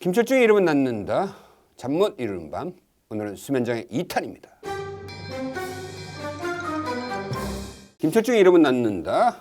김철중의 이름은 낳는다. 잠 못 이루는 밤. 오늘은 수면장의 2탄입니다. 김철중의 이름은 낳는다.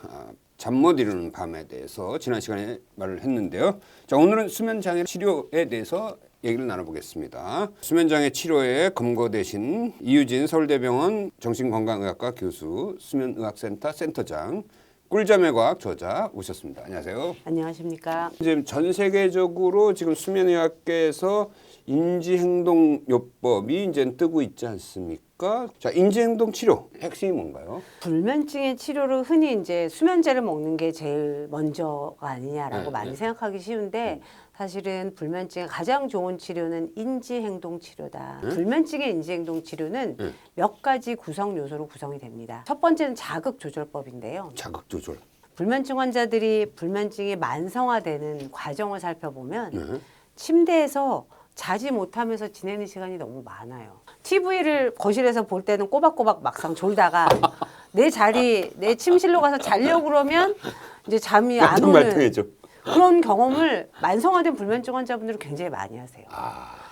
잠 못 이루는 밤에 대해서 지난 시간에 말을 했는데요. 자, 오늘은 수면장애 치료에 대해서 얘기를 나눠보겠습니다. 수면장애 치료에 검거되신 이유진 서울대병원 정신건강의학과 교수, 수면의학센터 센터장, 꿀잠의 과학 저자 오셨습니다. 안녕하세요. 안녕하십니까. 지금 전 세계적으로 지금 수면의학계에서 인지행동요법이 이제 뜨고 있지 않습니까? 자, 인지행동 치료 핵심이 뭔가요? 불면증의 치료로 흔히 이제 수면제를 먹는 게 제일 먼저가 아니냐라고 많이 생각하기 쉬운데 사실은 불면증의 가장 좋은 치료는 인지행동 치료다. 불면증의 인지행동 치료는 몇 가지 구성 요소로 구성이 됩니다. 첫 번째는 자극조절법인데요. 자극조절. 불면증 환자들이 불면증이 만성화되는 과정을 살펴보면 침대에서 자지 못하면서 지내는 시간이 너무 많아요. TV를 거실에서 볼 때는 꼬박꼬박 막상 졸다가 내 침실로 가서 자려고 그러면 이제 잠이 안 오는 말통해져. 그런 경험을 만성화된 불면증 환자분들은 굉장히 많이 하세요.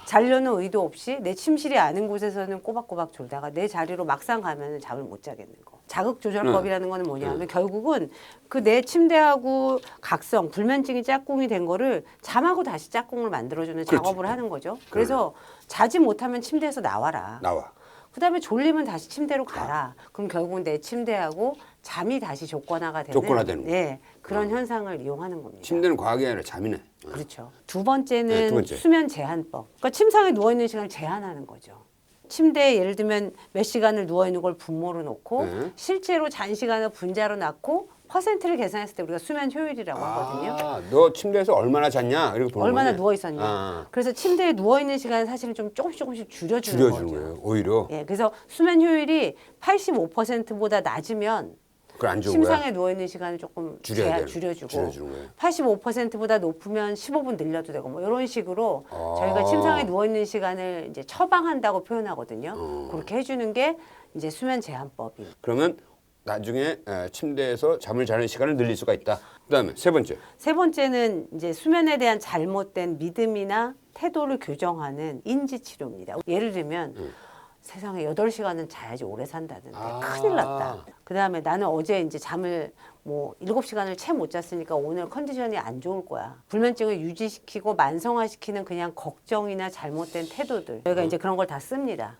자려는 의도 없이 내 침실이 아닌 곳에서는 꼬박꼬박 졸다가 내 자리로 막상 가면 잠을 못 자겠는 거. 자극조절법이라는 거는 뭐냐면 결국은 그 내 침대하고 각성, 불면증이 짝꿍이 된 거를 잠하고 다시 짝꿍을 만들어주는 작업을 하는 거죠. 그래서 자지 못하면 침대에서 나와라. 그다음에 졸리면 다시 침대로 가라. 그럼 결국은 내 침대하고 잠이 다시 조건화되는 네, 그런 현상을 이용하는 겁니다. 침대는 과학이 아니라 잠이네. 그렇죠. 두 번째는 두 번째. 수면 제한법. 그러니까 침상에 누워 있는 시간을 제한하는 거죠. 침대에 예를 들면 몇 시간을 누워 있는 걸 분모로 놓고 실제로 잔 시간을 분자로 낳고 퍼센트를 계산했을 때 우리가 수면 효율이라고 하거든요. 너 침대에서 얼마나 잤냐? 이렇게 보는 얼마나 거네. 누워 있었냐. 그래서 침대에 누워 있는 시간을 사실은 좀 조금씩 줄여주는 거죠. 거예요. 오히려. 예, 그래서 수면 효율이 85%보다 낮으면 그건 안 좋은 침상에 거야? 누워 있는 시간을 조금 줄여주고 줄여주는 거예요. 85%보다 높으면 15분 늘려도 되고 뭐 이런 식으로 저희가 침상에 누워 있는 시간을 이제 처방한다고 표현하거든요. 그렇게 해주는 게 이제 수면 제한법입니다. 그러면 나중에 침대에서 잠을 자는 시간을 늘릴 수가 있다. 그다음에 세 번째. 세 번째는 이제 수면에 대한 잘못된 믿음이나 태도를 교정하는 인지 치료입니다. 예를 들면 세상에 8시간은 자야지 오래 산다는데 큰일 났다. 그다음에 나는 어제 이제 잠을 뭐 7시간을 채 못 잤으니까 오늘 컨디션이 안 좋을 거야. 불면증을 유지시키고 만성화시키는 그냥 걱정이나 잘못된 태도들. 저희가 이제 그런 걸 다 씁니다.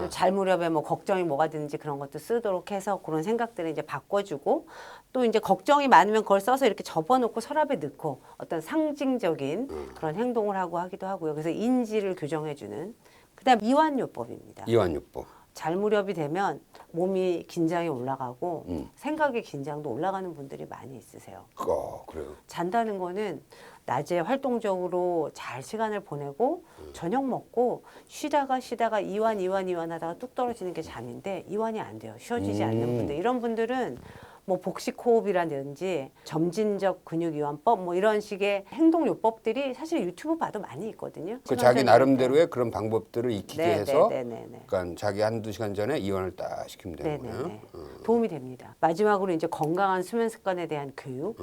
잘 무렵에 뭐 걱정이 뭐가 드는지 그런 것도 쓰도록 해서 그런 생각들을 이제 바꿔주고 또 이제 걱정이 많으면 그걸 써서 이렇게 접어놓고 서랍에 넣고 어떤 상징적인 그런 행동을 하고 하기도 하고요. 그래서 인지를 교정해주는 그다음 이완요법입니다. 이완요법. 잘 무렵이 되면 몸이 긴장이 올라가고 생각의 긴장도 올라가는 분들이 많이 있으세요. 그래요. 잔다는 거는 낮에 활동적으로 잘 시간을 보내고 저녁 먹고 쉬다가 이완 하다가 뚝 떨어지는 게 잠인데 이완이 안 돼요. 쉬어지지 않는 분들. 이런 분들은 뭐 복식호흡이라든지 점진적 근육이완법 뭐 이런 식의 행동요법들이 사실 유튜브 봐도 많이 있거든요. 그 자기 나름대로의 그런 방법들을 익히게 해서 네네네. 그러니까 자기 한두 시간 전에 이완을 딱 시키면 되는 거예요. 도움이 됩니다. 마지막으로 이제 건강한 수면 습관에 대한 교육.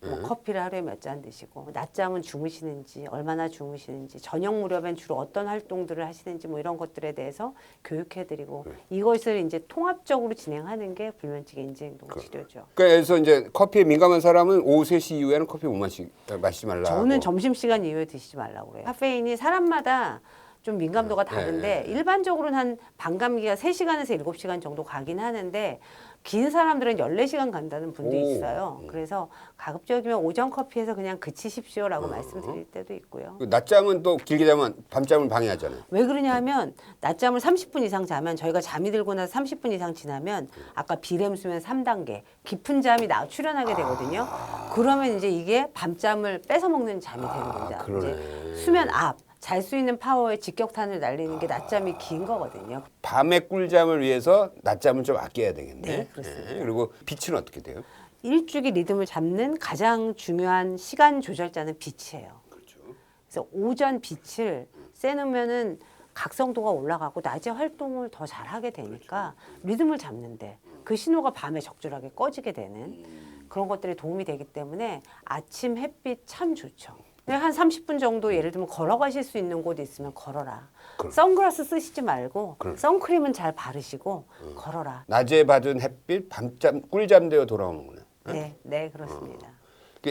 뭐 커피를 하루에 몇 잔 드시고 낮잠은 주무시는지 얼마나 주무시는지 저녁 무렵엔 주로 어떤 활동들을 하시는지 뭐 이런 것들에 대해서 교육해드리고 이것을 이제 통합적으로 진행하는 게 불면증 인지행동 치료죠. 그래서 이제 커피에 민감한 사람은 오후 3시 이후에는 커피 못 마시지 말라고. 저는 점심시간 이후에 드시지 말라고 그래요. 카페인이 사람마다 좀 민감도가 다른데 일반적으로는 한 반감기가 3시간에서 7시간 정도 가긴 하는데 긴 사람들은 14시간 간다는 분도 있어요. 그래서 가급적이면 오전 커피에서 그냥 그치십시오라고 말씀드릴 때도 있고요. 낮잠은 또 길게 자면 밤잠을 방해하잖아요. 왜 그러냐 하면 낮잠을 30분 이상 자면 저희가 잠이 들고 나서 30분 이상 지나면 아까 비렘 수면 3단계 깊은 잠이 출현하게 되거든요. 그러면 이제 이게 밤잠을 뺏어 먹는 잠이 되는 겁니다. 이제 수면 앞 잘 수 있는 파워에 직격탄을 날리는 게 낮잠이 긴 거거든요. 밤에 꿀잠을 위해서 낮잠은 좀 아껴야 되겠네. 네, 그렇습니다. 그리고 빛은 어떻게 돼요? 일주기 리듬을 잡는 가장 중요한 시간 조절자는 빛이에요. 그렇죠. 그래서 오전 빛을 쐬놓으면은 각성도가 올라가고 낮에 활동을 더 잘하게 되니까 리듬을 잡는데 그 신호가 밤에 적절하게 꺼지게 되는 그런 것들이 도움이 되기 때문에 아침 햇빛 참 좋죠. 한 30분 정도 예를 들면 걸어가실 수 있는 곳이 있으면 걸어라. 그럼. 선글라스 쓰시지 말고 그럼. 선크림은 잘 바르시고 걸어라. 낮에 받은 햇빛 밤잠 꿀잠 되어 돌아오는구나. 네, 네 그렇습니다.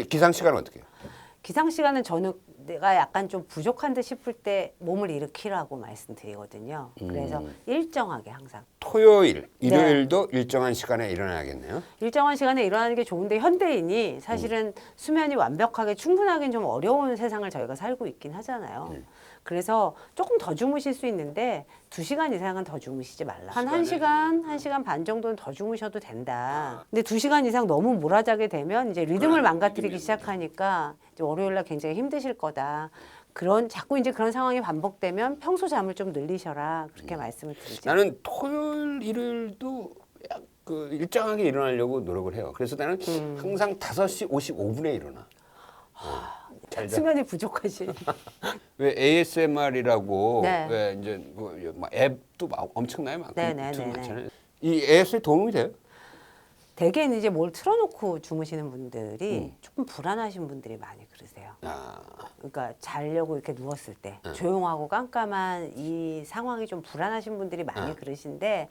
기상 시간은 어떻게 해요? 기상 시간은 저는 내가 약간 좀 부족한 듯 싶을 때 몸을 일으키라고 말씀드리거든요. 그래서 일정하게 항상. 토요일, 일요일도 일정한 시간에 일어나야겠네요. 일정한 시간에 일어나는 게 좋은데 현대인이 사실은 수면이 완벽하게 충분하기는 좀 어려운 세상을 저희가 살고 있긴 하잖아요. 그래서 조금 더 주무실 수 있는데 2시간 이상은 더 주무시지 말라. 한 1시간, 1시간 반 정도는 더 주무셔도 된다. 근데 2시간 이상 너무 몰아자게 되면 이제 리듬을 망가뜨리기 시작하니까 이제 월요일날 굉장히 힘드실 거다. 자꾸 이제 그런 상황이 반복되면 평소 잠을 좀 늘리셔라. 그렇게 말씀을 드리죠. 나는 토요일, 일요일도 그 일정하게 일어나려고 노력을 해요. 그래서 나는 항상 5시 55분에 일어나. 잘 자. 수면이 부족하실. 왜 ASMR이라고 네. 왜 이제 뭐 앱도 엄청나요, 많고 네네네네. 유튜브 많잖아요. 이 앱에 도움이 돼요? 대개는 이제 뭘 틀어놓고 주무시는 분들이 조금 불안하신 분들이 많이 그러세요. 아, 그러니까 자려고 이렇게 누웠을 때 조용하고 깜깜한 이 상황이 좀 불안하신 분들이 많이 그러신데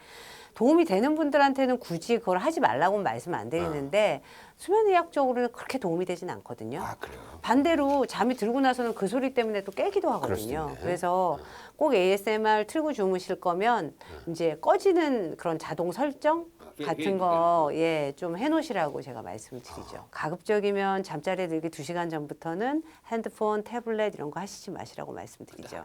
도움이 되는 분들한테는 굳이 그걸 하지 말라고는 말씀 안 드리는데 수면의학적으로는 그렇게 도움이 되진 않거든요. 아 그래요. 반대로 잠이 들고 나서는 그 소리 때문에 또 깨기도 그럴 수 하거든요. 있네. 그래서 꼭 ASMR 틀고 주무실 거면 이제 꺼지는 그런 자동 설정 같은 거 좀 해놓으시라고 제가 말씀을 드리죠. 가급적이면 잠자리에 들기 2시간 전부터는 핸드폰, 태블릿 이런 거 하시지 마시라고 말씀드리죠.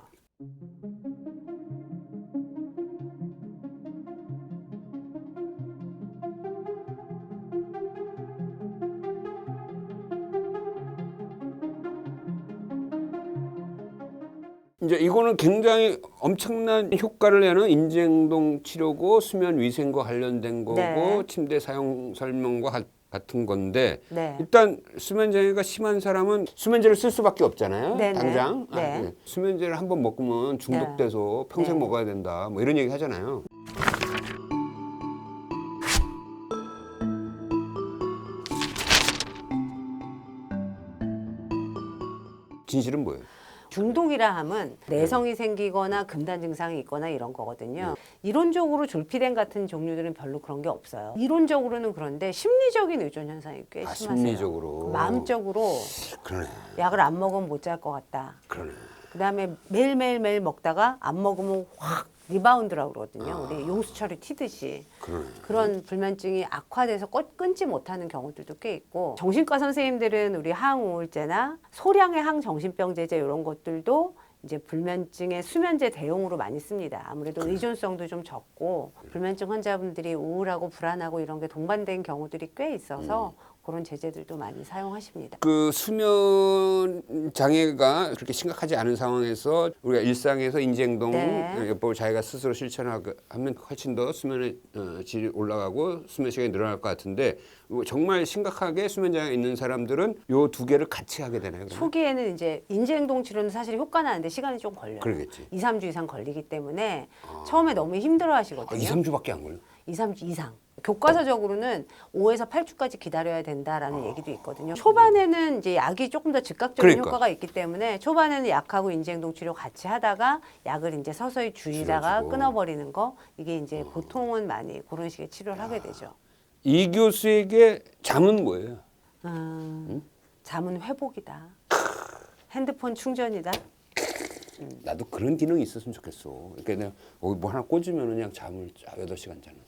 이제 이거는 굉장히 엄청난 효과를 내는 인지행동 치료고 수면 위생과 관련된 거고 네. 침대 사용 설명과 같은 건데 네. 일단 수면 장애가 심한 사람은 수면제를 쓸 수밖에 없잖아요. 네네. 당장 네. 네. 수면제를 한번 먹으면 중독돼서 평생 네. 먹어야 된다. 뭐 이런 얘기 하잖아요. 진실은 뭐예요? 중독이라 함은 내성이 생기거나 금단 증상이 있거나 이런 거거든요. 이론적으로 졸피뎀 같은 종류들은 별로 그런 게 없어요. 이론적으로는 그런데 심리적인 의존 현상이 꽤 심하세요. 심리적으로. 마음적으로 그러네. 약을 안 먹으면 못 잘 것 같다. 그러네. 그다음에 매일 먹다가 안 먹으면 확 리바운드라고 그러거든요. 우리 용수철이 튀듯이. 그러네. 그런 불면증이 악화돼서 끊지 못하는 경우들도 꽤 있고 정신과 선생님들은 우리 항우울제나 소량의 항정신병제제 이런 것들도 이제 불면증의 수면제 대용으로 많이 씁니다. 아무래도 의존성도 좀 적고 불면증 환자분들이 우울하고 불안하고 이런 게 동반된 경우들이 꽤 있어서 그런 제제들도 많이 사용하십니다. 그 수면 장애가 그렇게 심각하지 않은 상황에서 우리가 일상에서 인지행동 네. 요법을 자기가 스스로 실천하면 훨씬 더 수면의 질이 올라가고 수면 시간이 늘어날 것 같은데 정말 심각하게 수면 장애 있는 사람들은 요 두 개를 같이 하게 되나요? 그러면? 초기에는 이제 인지행동 치료는 사실 효과는 나는데 시간이 좀 걸려요. 그러겠지. 2, 3주 이상 걸리기 때문에 처음에 너무 힘들어 하시거든요. 2, 3주밖에 안 걸려? 2, 3주 이상. 교과서적으로는 5에서 8주까지 기다려야 된다라는 얘기도 있거든요. 초반에는 이제 약이 조금 더 즉각적인 그러니까. 효과가 있기 때문에 초반에는 약하고 인지행동 치료 같이 하다가 약을 이제 서서히 줄이다가 줄여주고. 끊어버리는 거 이게 이제 보통은 많이 그런 식의 치료를 하게 되죠. 이 교수에게 잠은 뭐예요? 잠은 회복이다. 핸드폰 충전이다. 나도 그런 기능이 있었으면 좋겠어. 그러니까 내가 뭐 하나 꽂으면 그냥 잠을 8시간 자는.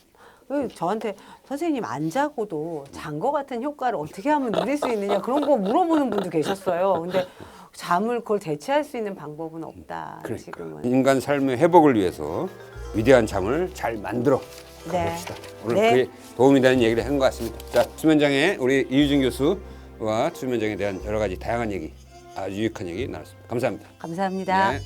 저한테 선생님 안 자고도 잔 거 같은 효과를 어떻게 하면 누릴 수 있느냐 그런 거 물어보는 분도 계셨어요. 근데 잠을 그걸 대체할 수 있는 방법은 없다. 그러니까. 지금은. 인간 삶의 회복을 위해서 위대한 잠을 잘 만들어 네. 가봅시다. 오늘 네. 그게 도움이 되는 얘기를 한 것 같습니다. 자, 수면장애 우리 이유진 교수와 수면장애에 대한 여러 가지 다양한 얘기, 아주 유익한 얘기 나눴습니다. 감사합니다. 감사합니다. 네.